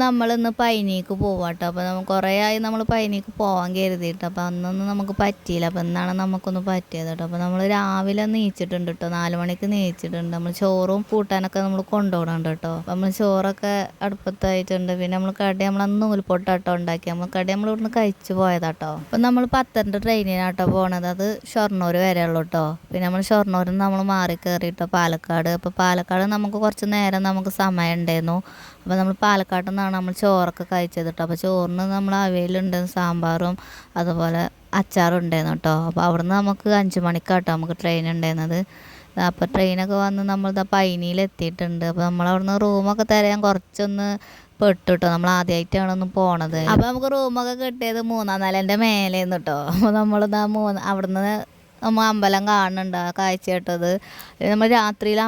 നമ്മളിന്ന് പൈനിക്ക് പോവാട്ടോ. അപ്പോൾ കുറേ ആയി നമ്മൾ പൈനിക്ക് പോകാൻ കരുതിയിട്ട്. അപ്പോൾ അന്നൊന്നും നമുക്ക് പറ്റിയില്ല. അപ്പോൾ ഇന്നാണ് നമുക്കൊന്ന് പറ്റിയത് കേട്ടോ. അപ്പോൾ നമ്മൾ രാവിലെ നീച്ചിട്ടുണ്ട് കേട്ടോ. 4 മണിക്ക് നീച്ചിട്ടുണ്ട്. നമ്മൾ ചോറും കൂട്ടാനൊക്കെ നമ്മൾ കൊണ്ടുപോകണുണ്ട് കേട്ടോ. അപ്പോൾ നമ്മൾ ചോറൊക്കെ അടുപ്പത്തായിട്ടുണ്ട്. പിന്നെ നമ്മൾ കടി നമ്മളന്ന് നൂൽപ്പൊട്ടാട്ടോ ഉണ്ടാക്കി. നമ്മൾ കടി നമ്മൾ ഇവിടുന്ന് കഴിച്ചു പോയതാട്ടോ. അപ്പോൾ നമ്മൾ 10:30 ട്രെയിനിനാട്ടോ പോണത്. അത് ഷൊർണൂർ വരെ ഉള്ളൂ കേട്ടോ. പിന്നെ നമ്മൾ ഷൊർണൂരിൽ നിന്ന് നമ്മൾ മാറി കയറിയിട്ടോ പാലക്കാട്. അപ്പോൾ പാലക്കാട് നമുക്ക് കുറച്ച് നേരം നമുക്ക് സമയം ഉണ്ടായിരുന്നു. അപ്പോൾ നമ്മൾ പാലക്കാട്ടിൽ നിന്നാണ് നമ്മൾ ചോറൊക്കെ കഴിച്ചത് കേട്ടോ. അപ്പോൾ ചോറിന് നമ്മൾ അവിയലുണ്ട്, സാമ്പാറും അതുപോലെ അച്ചാറും ഉണ്ടായിരുന്നു കേട്ടോ. അപ്പോൾ അവിടുന്ന് നമുക്ക് 5 മണിക്കാട്ടോ നമുക്ക് ട്രെയിൻ ഉണ്ടായിരുന്നത്. അപ്പോൾ ട്രെയിനൊക്കെ വന്ന് നമ്മൾ പൈനിയിൽ എത്തിയിട്ടുണ്ട്. അപ്പോൾ നമ്മളവിടുന്ന് റൂമൊക്കെ തരാൻ കുറച്ചൊന്ന് പെട്ടു കേട്ടോ. നമ്മൾ ആദ്യമായിട്ടാണ് ഒന്ന് പോണത്. അപ്പോൾ നമുക്ക് റൂമൊക്കെ കിട്ടിയത് 3-ാം നിലേൻ്റെ മേലേന്ന് കേട്ടോ. അപ്പോൾ നമ്മളിതാ അവിടുന്ന് നമ്മൾ അമ്പലം കാണുന്നുണ്ട്, ആ കാഴ്ച കേട്ടത്. നമ്മൾ രാത്രിയിൽ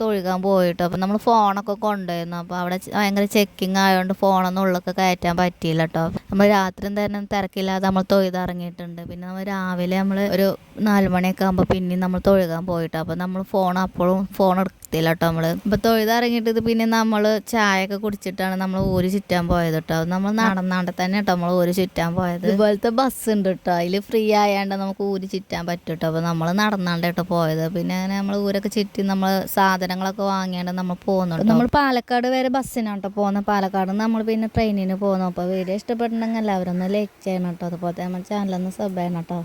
തൊഴുകാൻ പോയിട്ടോ. അപ്പോൾ നമ്മൾ ഫോണൊക്കെ കൊണ്ടുപോയിരുന്നു. അപ്പോൾ അവിടെ ഭയങ്കര ചെക്കിങ് ആയതുകൊണ്ട് ഫോണൊന്നും ഉള്ളൊക്കെ കയറ്റാൻ പറ്റിയില്ല കേട്ടോ. നമ്മൾ രാത്രി തന്നെ തിരക്കില്ലാതെ നമ്മൾ തൊഴുതിറങ്ങിയിട്ടുണ്ട്. പിന്നെ നമ്മൾ രാവിലെ നമ്മൾ ഒരു 4 മണിയൊക്കെ ആകുമ്പോൾ പിന്നെയും നമ്മൾ തൊഴുകാൻ പോയിട്ടോ. അപ്പോൾ നമ്മൾ അപ്പോഴും ഫോൺ എടുത്തില്ല കേട്ടോ. നമ്മൾ ഇപ്പോൾ തൊഴുതിറങ്ങിയിട്ട് പിന്നെ നമ്മൾ ചായയൊക്കെ കുടിച്ചിട്ടാണ് നമ്മൾ ഊര് ചുറ്റാൻ പോയത് കേട്ടോ. നമ്മൾ നടന്നാണ്ട് തന്നെ കേട്ടോ നമ്മൾ ഊര് ചുറ്റാൻ പോയത്. ഇതുപോലത്തെ ബസ് ഉണ്ട് കേട്ടോ. അതിൽ ഫ്രീ ആയാണ്ട് നമുക്ക് ഊര് ചുറ്റാൻ പറ്റും കേട്ടോ. അപ്പോൾ നമ്മൾ നടന്നാണ്ട് കേട്ടോ പോയത്. പിന്നെ അങ്ങനെ നമ്മൾ ഊരൊക്കെ ചുറ്റി നമ്മൾ സാധനങ്ങളൊക്കെ വാങ്ങിയാണ്ട് നമ്മൾ പോകുന്നുണ്ട്. നമ്മൾ പാലക്കാട് വരെ ബസ്സിനാട്ടോ പോകുന്നത്. പാലക്കാട് നിന്ന് നമ്മൾ പിന്നെ ട്രെയിനിന് പോകുന്നു. അപ്പോൾ വീഡിയോ ഇഷ്ടപ്പെട്ടിട്ടുണ്ടെങ്കിൽ എല്ലാവരും ഒന്ന് ലൈക്ക് ചെയ്യണം കേട്ടോ. അതുപോലെ നമ്മുടെ ചാനലൊന്ന് സബ് ചെയ്യണം കേട്ടോ.